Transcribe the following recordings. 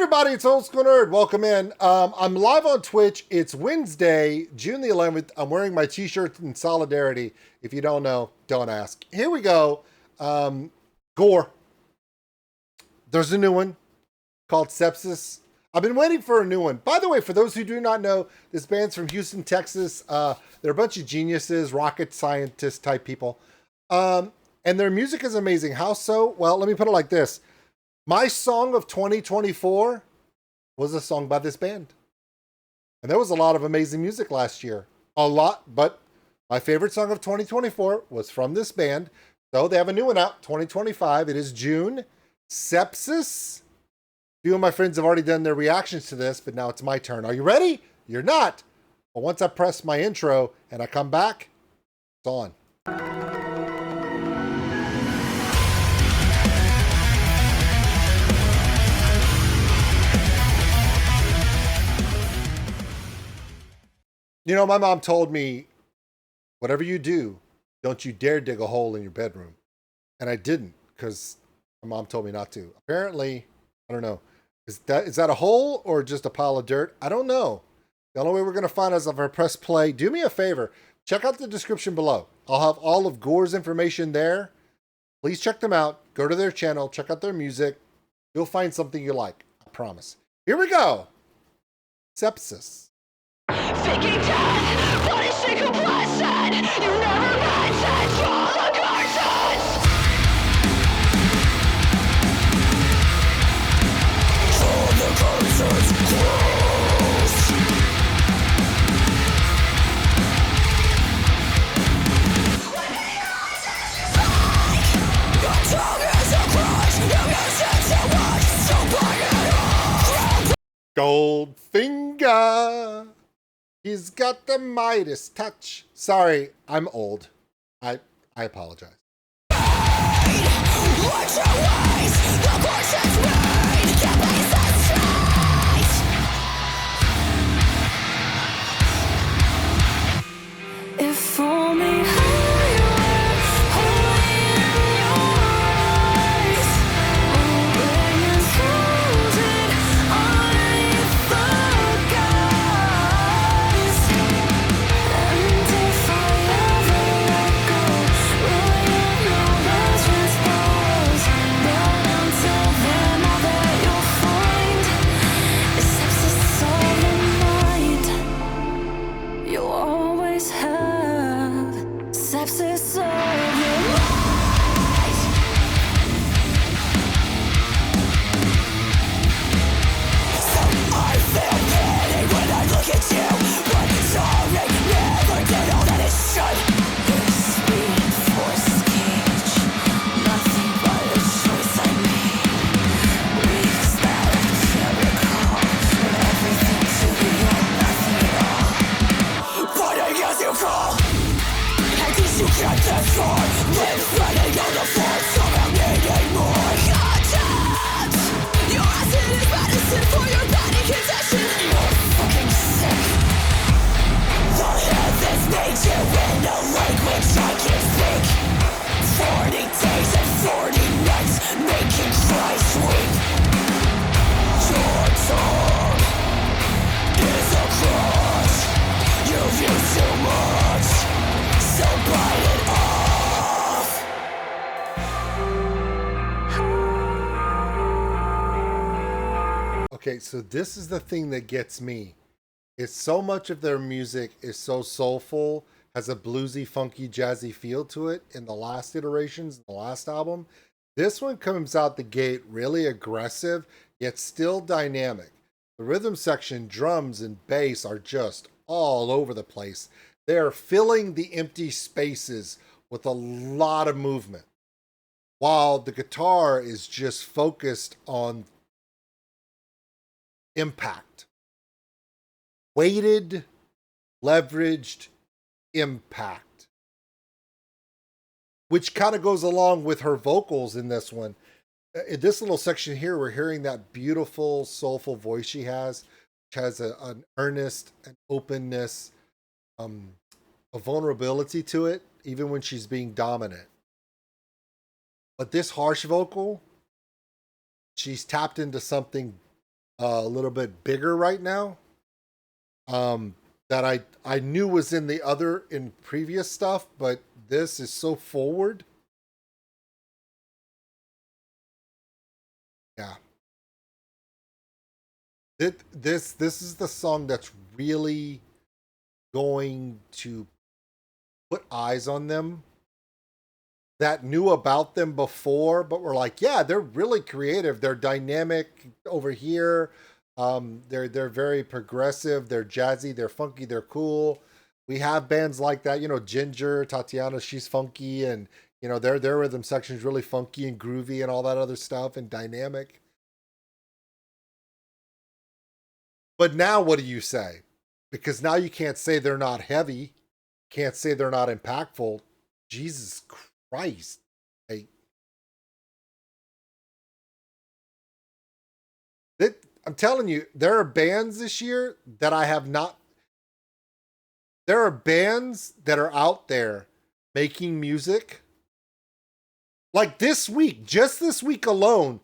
Everybody, it's Oldskulenerd. Welcome in. I'm live on Twitch. It's Wednesday, June the 11th. I'm wearing my t-shirt in solidarity. If you don't know, don't ask. Here we go. Gore. There's a new one called Sepsis. I've been waiting for a new one. By the way, for those who do not know, this band's from Houston, Texas. They're a bunch of geniuses, rocket scientist type people. And their music is amazing. How so? Well, let me put it like this. My song of 2024 was a song by this band. And there was a lot of amazing music last year. A lot, but my favorite song of 2024 was from this band. So they have a new one out, 2025. It is June. Sepsis. A few of my friends have already done their reactions to this, but now it's my turn. Are you ready? You're not. But once I press my intro and I come back, it's on. You know, my mom told me, whatever you do, don't you dare dig a hole in your bedroom. And I didn't, because my mom told me not to. Apparently, I don't know. Is that a hole or just a pile of dirt? I don't know. The only way we're going to find out is if I press play. Do me a favor. Check out the description below. I'll have all of Gore's information there. Please check them out. Go to their channel. Check out their music. You'll find something you like. I promise. Here we go. Sepsis. Faking death, punishing complicit. You never meant to draw the curtains. Draw the curtains close. When the eyes strike, your tongue is a crutch. You use it to watch, so bring it on. Goldfinger. He's got the Midas touch. Sorry, I'm old. I apologize. Watch your ways, the portion's made, get places straight. If only higher, holy in your eyes, open and folded underneath the guise. And if I ever let go, will you know those response? But until then, all that you'll find is sepsis of the mind. You'll always have sepsis of your mind. So I feel pity when I look at you, but sorry never did all that it should. This reinforced cage, nothing but a choice I made. Weeks that I can't recall, and everything to be or nothing at all. But I guess you call, and cause you can't afford, live running on the floor, somehow needing more content. Your acid is medicine for your body condition. You're fucking sick. The heavens made you in a language I can speak. 40 days and 40 nights making Christ weep. Your tongue is a crutch. You've used too much, so bite it off. Okay, so this is the thing that gets me. It's so much of their music is so soulful, has a bluesy, funky, jazzy feel to it in the last iterations, the last album. This one comes out the gate really aggressive, yet still dynamic. The rhythm section, drums and bass are just all over the place. They are filling the empty spaces with a lot of movement, while the guitar is just focused on impact. Weighted, leveraged impact, which kind of goes along with her vocals in this one. In this little section here, we're hearing that beautiful, soulful voice she has, which has an earnest, an openness, a vulnerability to it, even when she's being dominant. But this harsh vocal, she's tapped into something a little bit bigger right now. That I knew was in previous stuff, but this is so forward. Yeah. This is the song that's really going to put eyes on them that knew about them before, but were like, yeah, they're really creative. They're dynamic over here. They're very progressive. They're jazzy. They're funky. They're cool. We have bands like that. You know, Ginger, Tatiana, she's funky, and you know their rhythm section is really funky and groovy and all that other stuff and dynamic. But now, what do you say? Because now you can't say they're not heavy. Can't say they're not impactful. Jesus Christ. Hey, I'm telling you, there are bands this year that I have not. There are bands that are out there making music. Like this week, just this week alone,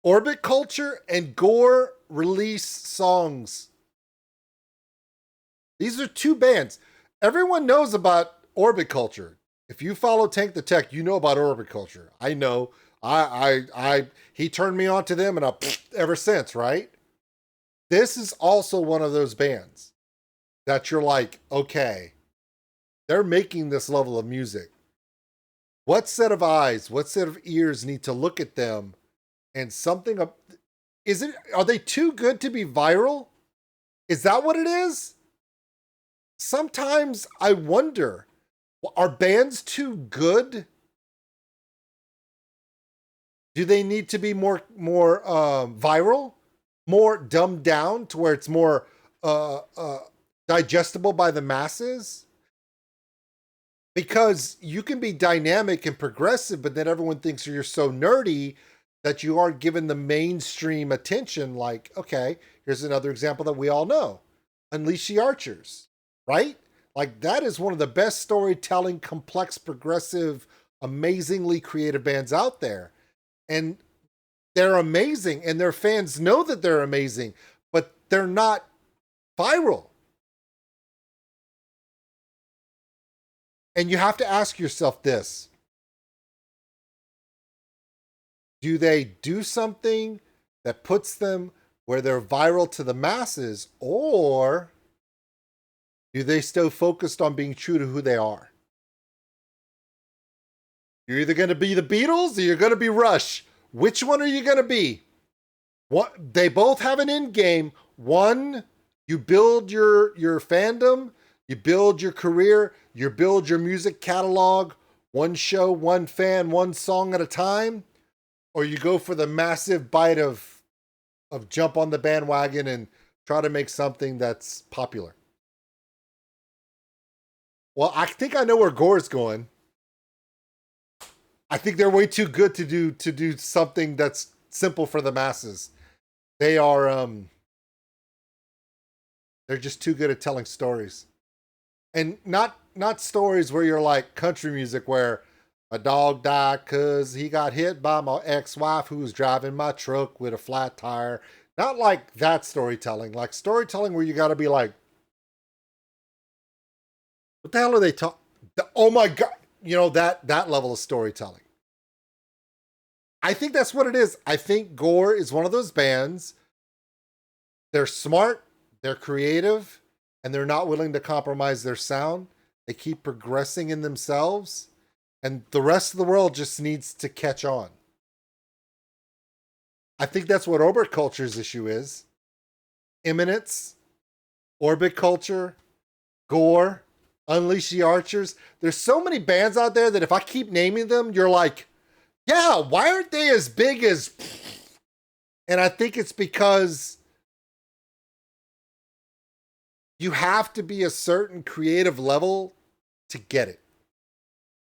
Orbit Culture and Gore release songs. These are two bands. Everyone knows about Orbit Culture. If you follow Tank the Tech, you know about Orbit Culture. I know. He turned me on to them, and ever since, right? This is also one of those bands that you're like, okay, they're making this level of music. What set of eyes, what set of ears need to look at them, and something up? Are they too good to be viral? Is that what it is? Sometimes I wonder, are bands too good? Do they need to be more viral, more dumbed down to where it's more digestible by the masses? Because you can be dynamic and progressive, but then everyone thinks you're so nerdy that you aren't given the mainstream attention. Like, okay, here's another example that we all know. Unleash the Archers, right? Like that is one of the best storytelling, complex, progressive, amazingly creative bands out there. And they're amazing, and their fans know that they're amazing, but they're not viral. And you have to ask yourself this. Do they do something that puts them where they're viral to the masses, or do they still focused on being true to who they are? You're either going to be the Beatles or you're going to be Rush. Which one are you going to be? What, they both have an end game. One, you build your fandom, you build your career, you build your music catalog, one show, one fan, one song at a time, or you go for the massive bite of jump on the bandwagon and try to make something that's popular. Well, I think I know where Gore's going. I think they're way too good to do something that's simple for the masses. They are they're just too good at telling stories. And not stories where you're like country music where a dog died cuz he got hit by my ex-wife who was driving my truck with a flat tire. Not like that storytelling. Like storytelling where you got to be like, what the hell are they talking? Oh my God. You know, that level of storytelling. I think that's what it is. I think Gore is one of those bands. They're smart, they're creative, and they're not willing to compromise their sound. They keep progressing in themselves, and the rest of the world just needs to catch on. I think that's what Orbit Culture's issue is. Imminence, Orbit Culture, Gore, Unleash the Archers. There's so many bands out there that if I keep naming them, you're like, yeah, why aren't they as big as... And I think it's because you have to be a certain creative level to get it.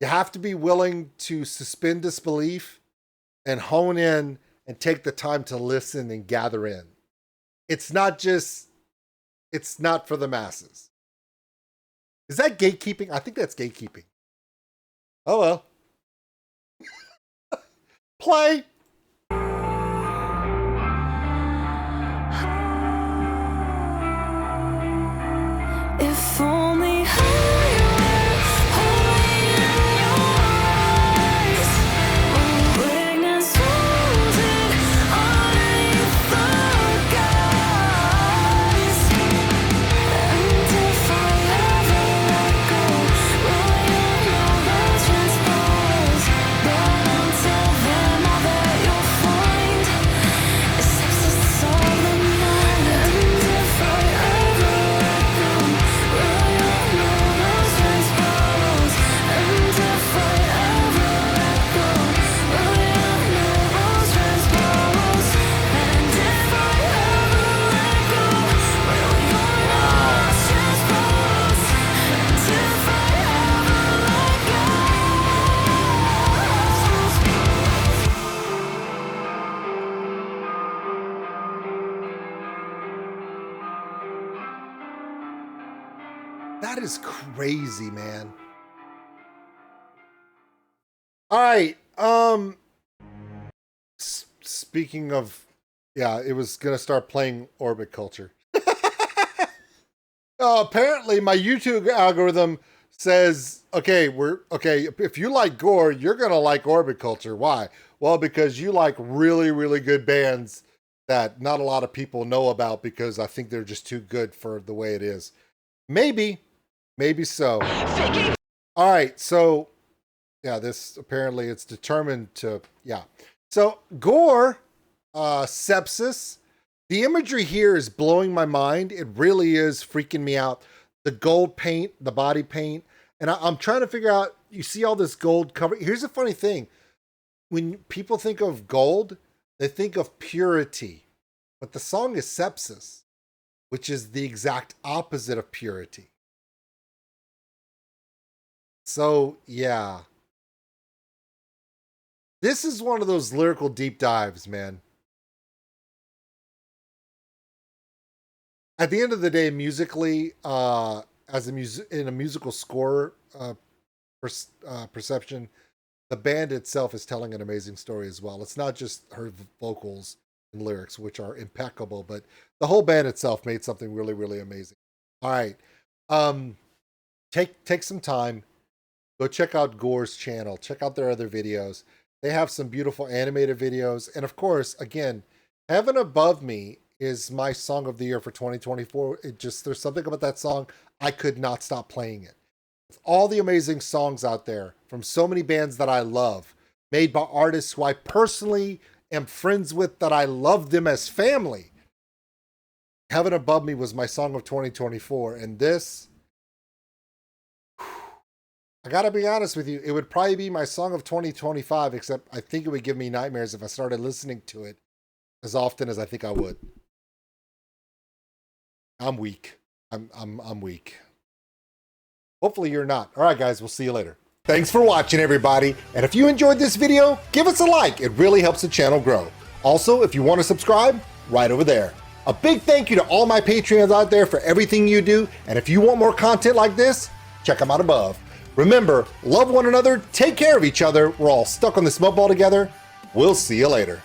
You have to be willing to suspend disbelief and hone in and take the time to listen and gather in. It's not for the masses. Is that gatekeeping? I think that's gatekeeping. Oh well. Play. That is crazy, man. All right. Speaking of, yeah, it was gonna start playing Orbit Culture. Apparently, my YouTube algorithm says, okay, if you like Gore, you're gonna like Orbit Culture. Why? Well, because you like really, really good bands that not a lot of people know about because I think they're just too good for the way it is. Maybe so. All right, so yeah, this apparently it's determined to, yeah. So Gore, Sepsis. The imagery here is blowing my mind. It really is freaking me out. The gold paint, the body paint, and I'm trying to figure out, you see all this gold cover. Here's a funny thing. When people think of gold, they think of purity, but the song is Sepsis, which is the exact opposite of purity. So, yeah. This is one of those lyrical deep dives, man. At the end of the day, musically, as in a musical score perception, the band itself is telling an amazing story as well. It's not just her vocals and lyrics, which are impeccable, but the whole band itself made something really, really amazing. All right, take some time, go check out Gore's channel, check out their other videos. They have some beautiful animated videos, and of course, again, Heaven Above Me is my song of the year for 2024. There's something about that song, I could not stop playing it. With all the amazing songs out there from so many bands that I love, made by artists who I personally am friends with, that I love them as family. Heaven Above Me was my song of 2024, and this, I gotta be honest with you, it would probably be my song of 2025, except I think it would give me nightmares if I started listening to it as often as I think I would. I'm weak. I'm weak. Hopefully you're not. All right, guys, we'll see you later. Thanks for watching, everybody. And if you enjoyed this video, give us a like. It really helps the channel grow. Also, if you want to subscribe, right over there. A big thank you to all my Patreons out there for everything you do. And if you want more content like this, check them out above. Remember, love one another, take care of each other. We're all stuck on this smoke ball together. We'll see you later.